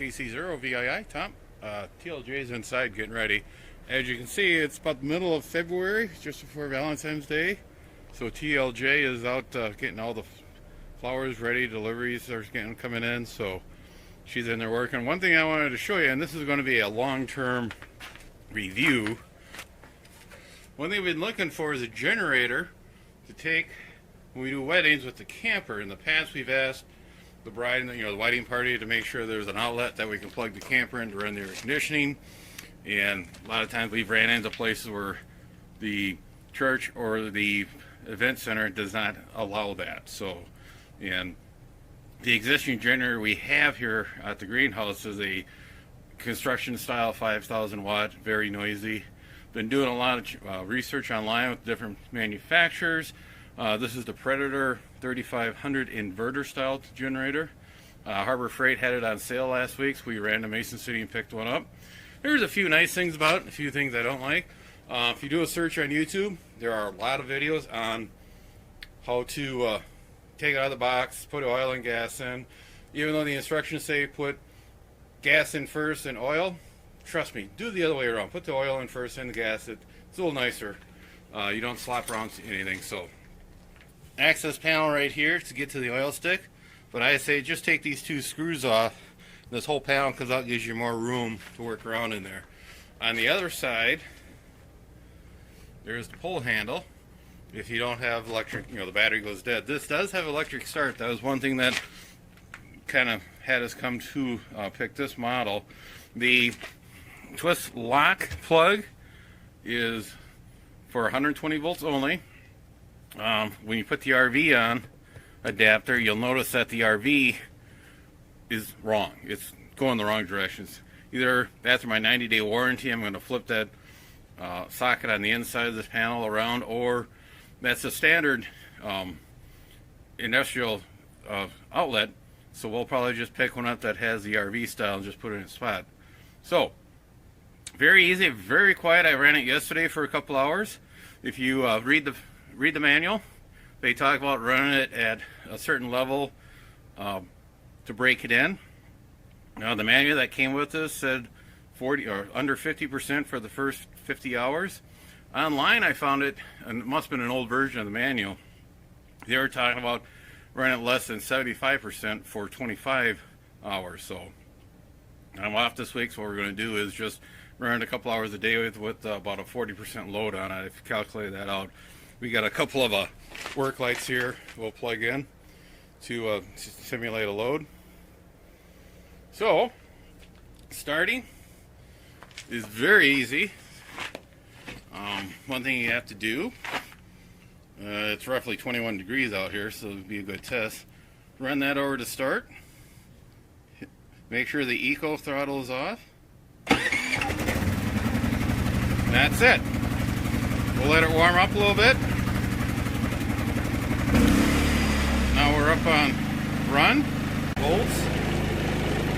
PC0 VII, Tom. TLJ is inside getting ready. As you can see, it's about the middle of February, just before Valentine's Day. So TLJ is out getting all the flowers ready. Deliveries are coming in, so she's in there working. One thing I wanted to show you, and this is going to be a long-term review. One thing we've been looking for is a generator to take when we do weddings with the camper. In the past, we've asked the bride and the wedding party to make sure there's an outlet that we can plug the camper in to run the air conditioning. And a lot of times we've ran into places where the church or the event center does not allow that. So, and the existing generator we have here at the greenhouse is a construction style 5,000 watt, very noisy. Been doing a lot of research online with different manufacturers. This is the Predator 3500 inverter style generator. Harbor Freight had it on sale last week, so we ran to Mason City and picked one up. There's a few nice things about it, a few things I don't like. If you do a search on YouTube, there are a lot of videos on how to take it out of the box, put oil and gas in. Even though the instructions say put gas in first and oil, trust me, do the other way around. Put the oil in first and the gas. It's a little nicer. You don't slop around anything. So, access panel right here to get to the oil stick. But I say just take these two screws off. This whole panel comes out, gives you more room to work around in there. On the other side, there's the pull handle. If you don't have electric, the battery goes dead. This does have electric start. That was one thing that kind of had us come to pick this model. The twist lock plug is for 120 volts only. When you put the RV on adapter, you'll notice that the RV is wrong. It's going the wrong directions. Either after my 90-day warranty, I'm going to flip that socket on the inside of this panel around, or that's a standard industrial outlet, so we'll probably just pick one up that has the RV style and just put it in a spot. So, very easy, very quiet. I ran it yesterday for a couple hours. If you read the manual, they talk about running it at a certain level to break it in. Now, the manual that came with this said 40 or under 50% for the first 50 hours. Online, I found it, and it must have been an old version of the manual. They were talking about running it less than 75% for 25 hours. So I'm off this week, so what we're going to do is just run a couple hours a day with about a 40% load on it. If you calculate that out, we got a couple of work lights here we'll plug in to simulate a load. So starting is very easy. One thing you have to do, it's roughly 21 degrees out here, so it'll be a good test. Run that over to start. Make sure the eco throttle is off. That's it. We'll let it warm up a little bit. Now we're up on run. Volts.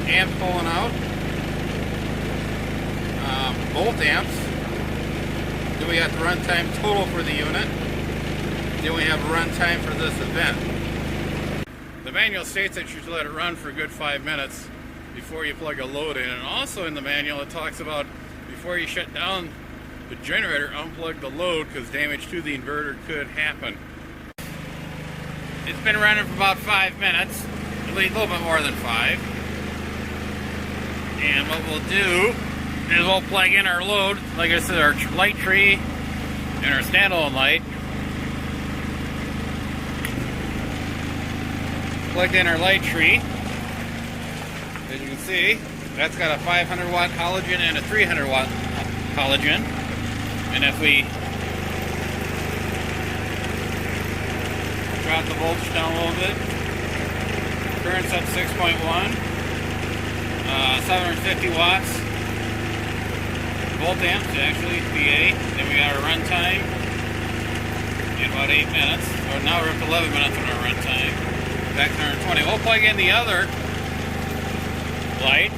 Amps pulling out. Volt amps. Then we got the runtime total for the unit. Then we have runtime for this event. The manual states that you should let it run for a good 5 minutes before you plug a load in. And also in the manual it talks about before you shut down the generator, unplug the load because damage to the inverter could happen. It's been running for about 5 minutes, at least a little bit more than 5. And what we'll do is we'll plug in our load, like I said, our light tree and our standalone light. Plugged in our light tree. As you can see, that's got a 500 watt halogen and a 300 watt halogen. And if we drop the voltage down a little bit, current's up 6.1, 750 watts. Volt amps, actually, VA. Then we got our runtime in about 8 minutes. Or now we're up to 11 minutes on our runtime. Back to 120. We'll plug in the other light.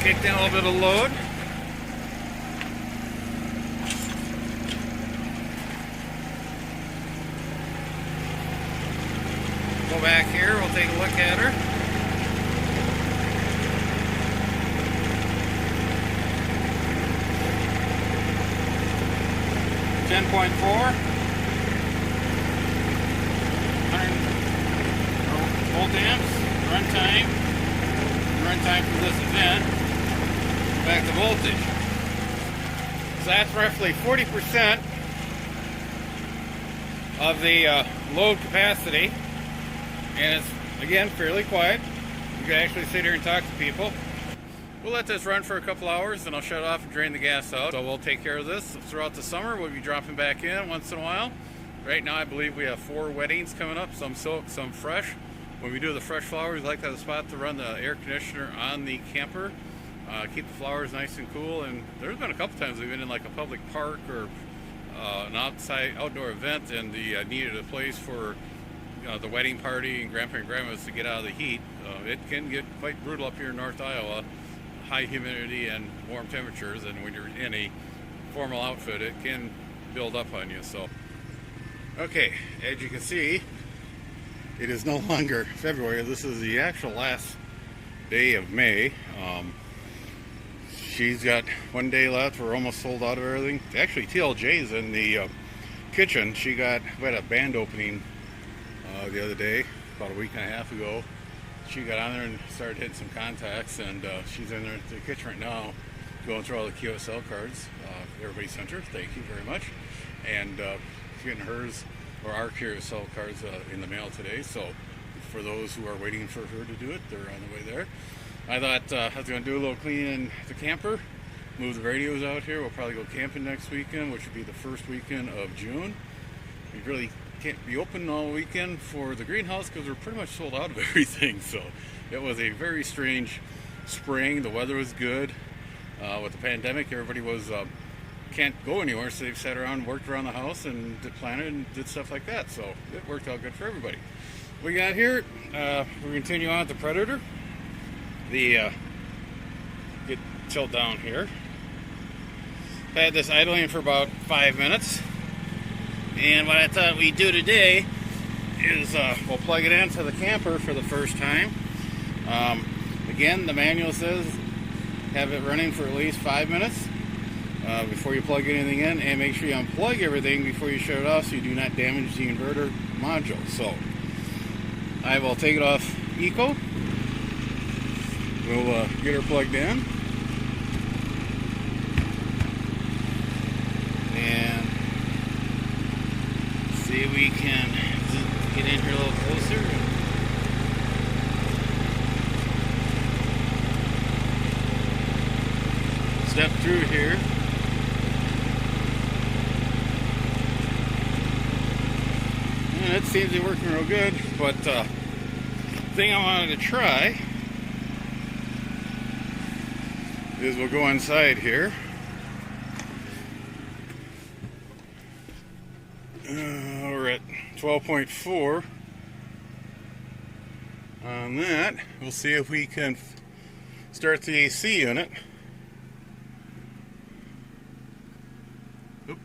Kicked in a little bit of load. Go back here, we'll take a look at her. 10.4 volt amps. Runtime for this event. Back to voltage. So that's roughly 40% of the load capacity, and it's again fairly quiet. You can actually sit here and talk to people. We'll let this run for a couple hours, and I'll shut off and drain the gas out. So we'll take care of this throughout the summer. We'll be dropping back in once in a while. Right now I believe we have 4 weddings coming up, some silk, some fresh. When we do the fresh flowers, we like to have a spot to run the air conditioner on the camper. Keep the flowers nice and cool. And there's been a couple times we've been in like a public park or an outdoor event, and the needed a place for the wedding party and grandpa and grandmas to get out of the heat. It can get quite brutal up here in North Iowa. High humidity and warm temperatures, and when you're in a formal outfit, it can build up on you. So, okay, as you can see, it is no longer February. This is the actual last day of May. She's got 1 day left. We're almost sold out of everything. Actually, TLJ's in the kitchen. We had a band opening the other day, about a week and a half ago. She got on there and started hitting some contacts, and she's in there in the kitchen right now going through all the QSL cards. Everybody sent her. Thank you very much. And she's getting hers, or our QSL cards, in the mail today. So for those who are waiting for her to do it, they're on the way there. I thought I was going to do a little cleaning in the camper, move the radios out here. We'll probably go camping next weekend, which would be the first weekend of June. We really can't be open all weekend for the greenhouse because we're pretty much sold out of everything. So it was a very strange spring. The weather was good. With the pandemic, everybody was can't go anywhere, so they've sat around, worked around the house, and planted and did stuff like that. So it worked out good for everybody. We got here. We're continue on with the Predator. Get chilled down here. Had this idling for about 5 minutes. And what I thought we'd do today is we'll plug it into the camper for the first time. Again, the manual says have it running for at least 5 minutes before you plug anything in, and make sure you unplug everything before you shut it off so you do not damage the inverter module. So I will take it off Eco. We'll get her plugged in. And see if we can get in here a little closer. Step through here. And it seems to be working real good, but the thing I wanted to try is we'll go inside here. We're at 12.4 on that. We'll see if we can start the AC unit. Oop.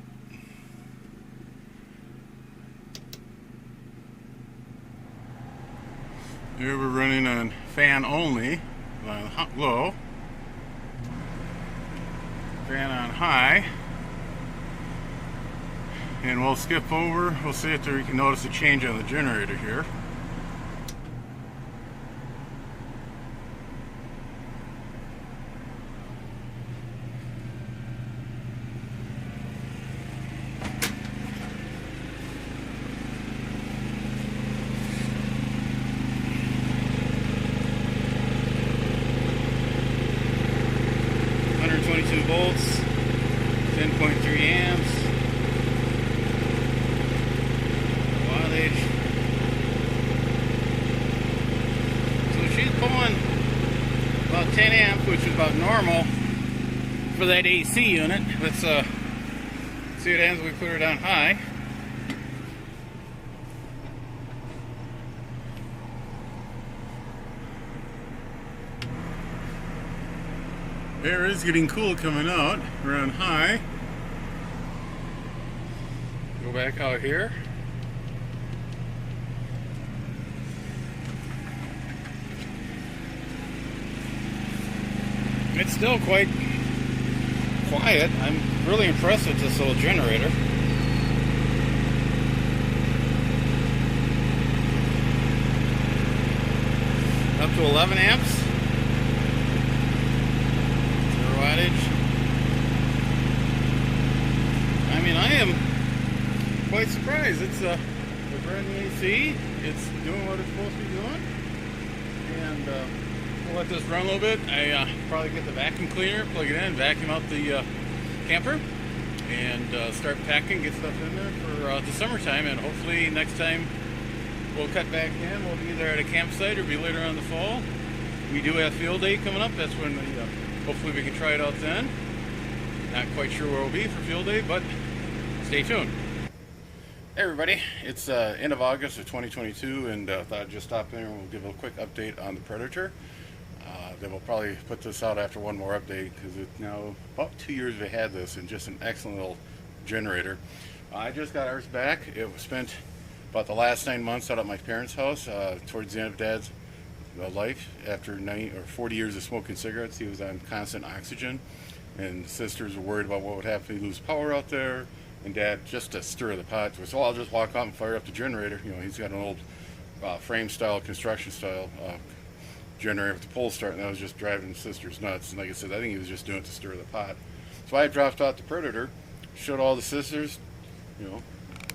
Here we're running on fan only, on low. Fan on high, and we'll skip over. We'll see if we can notice a change on the generator here. Volts, 10.3 amps, wattage. So she's pulling about 10 amps, which is about normal for that AC unit. Let's see what happens when we put her down high. Air is getting cool coming out. We're on high. Go back out here. It's still quite quiet. I'm really impressed with this little generator. up to 11 amps. 0 wattage. I mean, I am quite surprised. It's a brand new AC. It's doing what it's supposed to be doing. And we'll let this run a little bit. I probably get the vacuum cleaner, plug it in, vacuum out the camper, and start packing, get stuff in there for the summertime. And hopefully next time we'll cut back in. We'll be either at a campsite or be later on in the fall. We do have field day coming up. That's when hopefully we can try it out then. Not quite sure where we'll be for field day, but stay tuned. Hey everybody, it's end of August of 2022, and thought I'd just stop in and we'll give a quick update on the Predator. Then we'll probably put this out after one more update, because it's now about 2 years we had this, and just an excellent little generator. I just got ours back. It was spent about the last 9 months out at my parents' house towards the end of Dad's life. After 40 years of smoking cigarettes, he was on constant oxygen, and the sisters were worried about what would happen if he lose power out there. And Dad, just to stir the pot, so I'll just walk out and fire up the generator. You know, he's got an old frame style, construction style generator with the pull start, and I was just driving the sisters nuts. And like I said, I think he was just doing it to stir the pot. So I dropped out the Predator, showed all the sisters, you know,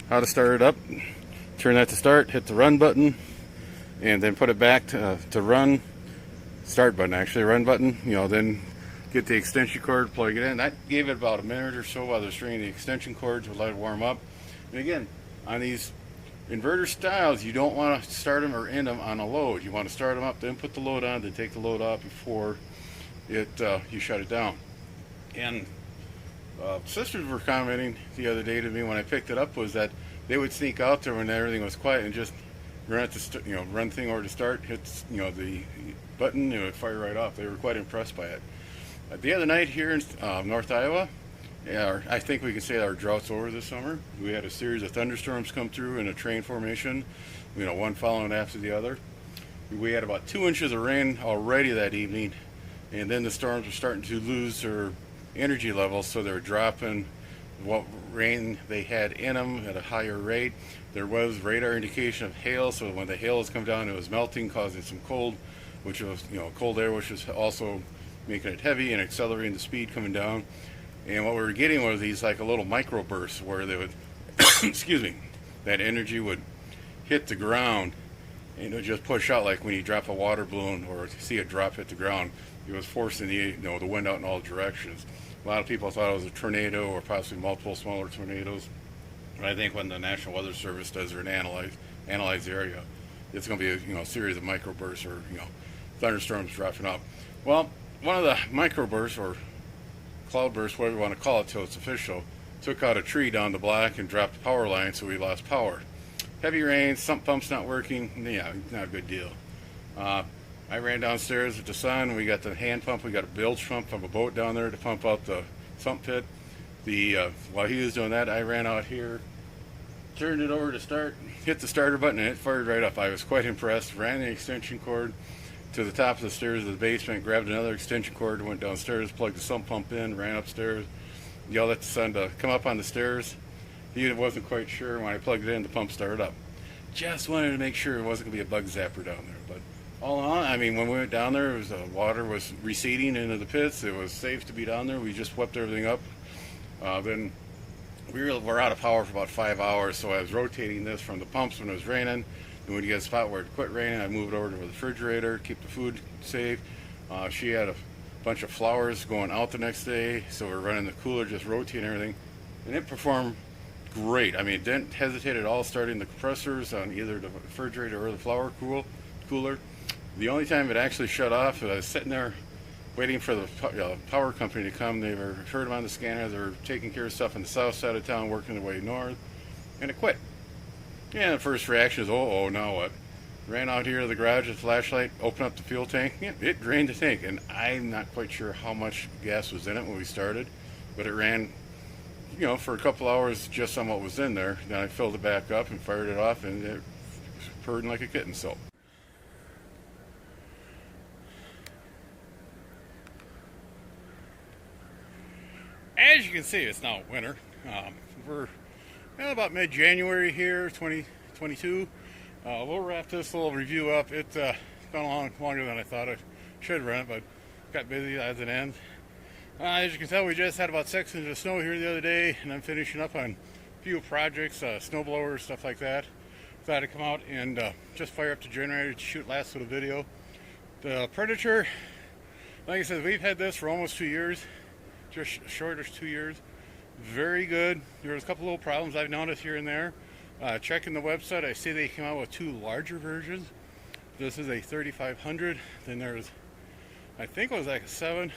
how to start it up. Turn that to start, hit the run button, and then put it back to run. Start button, actually, run button. You know, then get the extension cord, plug it in. That gave it about a minute or so while they're stringing the extension cords to let it warm up. And again, on these inverter styles, you don't want to start them or end them on a load. You want to start them up, then put the load on, then take the load off before you shut it down. And sisters were commenting the other day to me when I picked it up was that they would sneak out there when everything was quiet and just run the thing over to start, hit the button, and it would fire right off. They were quite impressed by it. The other night here in North Iowa, I think we can say our drought's over this summer. We had a series of thunderstorms come through in a train formation, one following after the other. We had about 2 inches of rain already that evening, and then the storms were starting to lose their energy levels, so they were dropping what rain they had in them at a higher rate. There was radar indication of hail, so when the hail has come down, it was melting, causing some cold, which was cold air, which was also making it heavy and accelerating the speed coming down. And what we were getting was these like a little microbursts where they would, excuse me, that energy would hit the ground and it would just push out like when you drop a water balloon or see a drop hit the ground. It was forcing the wind out in all directions. A lot of people thought it was a tornado or possibly multiple smaller tornadoes. But I think when the National Weather Service does their analyze the area, it's going to be a series of microbursts or thunderstorms dropping off. Well, one of the microbursts or cloudbursts, whatever you want to call it till it's official, took out a tree down the block and dropped the power line, so we lost power. Heavy rain, sump pump's not working. Yeah, not a good deal. I ran downstairs with the son. We got the hand pump. We got a bilge pump from a boat down there to pump out the sump pit. While he was doing that, I ran out here, turned it over to start, hit the starter button, and it fired right up. I was quite impressed. Ran the extension cord to the top of the stairs of the basement, grabbed another extension cord, went downstairs, plugged the sump pump in, ran upstairs, yelled at the son to come up on the stairs. He wasn't quite sure. When I plugged it in, the pump started up. Just wanted to make sure it wasn't going to be a bug zapper down there. But all in all, I mean, when we went down there, the water was receding into the pits. It was safe to be down there. We just swept everything up. Then we were out of power for about 5 hours, so I was rotating this from the pumps when it was raining. And when you get a spot where it quit raining, I moved over to the refrigerator, keep the food safe. She had a bunch of flowers going out the next day, so we're running the cooler, just rotating everything. And it performed great. I mean, it didn't hesitate at all starting the compressors on either the refrigerator or the flower cooler. The only time it actually shut off, I was sitting there waiting for the power company to come. They heard them on the scanner. They were taking care of stuff on the south side of town, working their way north, and it quit. Yeah, the first reaction is, oh, now what? Ran out here to the garage with a flashlight, opened up the fuel tank. Yeah, it drained the tank, and I'm not quite sure how much gas was in it when we started, but it ran, for a couple hours just on what was in there. Then I filled it back up and fired it off, and it purred like a kitten. So as you can see, it's now winter. We're about mid-January here, 2022. We'll wrap this little review up. gone along longer than I thought I should run it, but got busy as it ends. As you can tell, we just had about 6 inches of snow here the other day, and I'm finishing up on a few projects, snow blowers, stuff like that. Thought I'd come out and just fire up the generator to shoot last little video. The Predator, like I said, we've had this for almost 2 years, just short of 2 years. Very good. There was a couple little problems I've noticed here and there. Checking the website, I see they came out with 2 larger versions. This is a 3500. Then there's, I think it was like a 7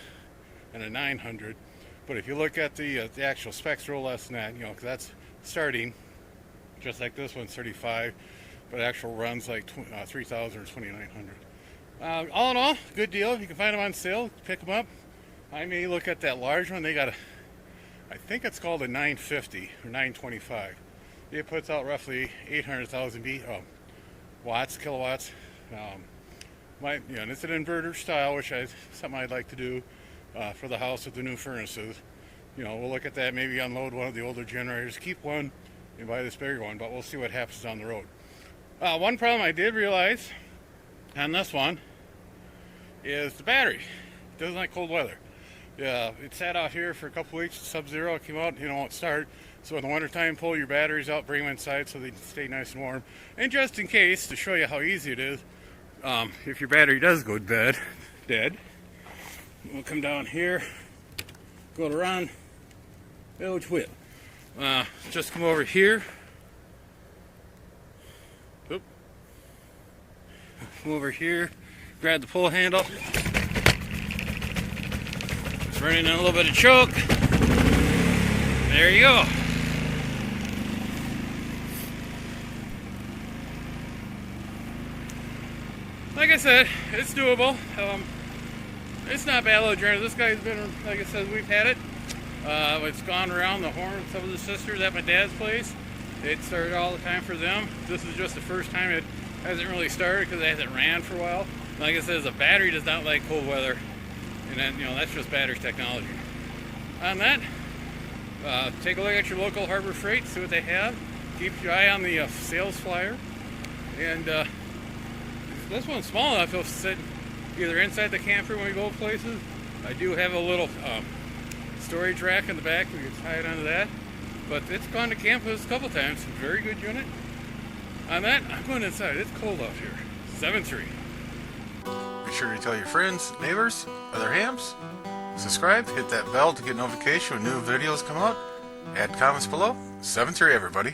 and a 900. But if you look at the actual specs, they're a little less than that. You know, 'cause that's starting just like this one's 35, but actual runs like 3,000 or 2,900. All in all, good deal. If you can find them on sale, pick them up. I may look at that large one. They got a, I think it's called a 950 or 925. It puts out roughly 800,000 watts, kilowatts. And it's an inverter style, which is something I'd like to do for the house with the new furnaces. You know, we'll look at that, maybe unload one of the older generators, keep one, and buy this bigger one, but we'll see what happens down the road. One problem I did realize on this one is the battery. It doesn't like cold weather. Yeah, it sat out here for a couple weeks, sub-zero, it came out, you know, won't start. So in the wintertime, pull your batteries out, bring them inside so they stay nice and warm. And just in case, to show you how easy it is, if your battery does go dead, we'll come down here, go to run, whip. Just come over here. Oop. Come over here, grab the pull handle. Just running in a little bit of choke. There you go. Like I said, it's doable. It's not bad little journey. This guy's been, like I said, we've had it. It's gone around the horn of some of the sisters at my dad's place. It started all the time for them. This is just the first time it hasn't really started because it hasn't ran for a while. Like I said, the battery does not like cold weather, and then, you know, that's just battery technology. On that, take a look at your local Harbor Freight, see what they have. Keep your eye on the sales flyer. And this one's small enough it'll sit either inside the camper when we go places. I do have a little storage rack in the back. We can tie it onto that. But it's gone to campus a couple times. Very good unit. On that, I'm going inside. It's cold out here. 7-3. Be sure to tell your friends, neighbors, other hams. Subscribe, hit that bell to get notification when new videos come out. Add comments below. 7-3, everybody.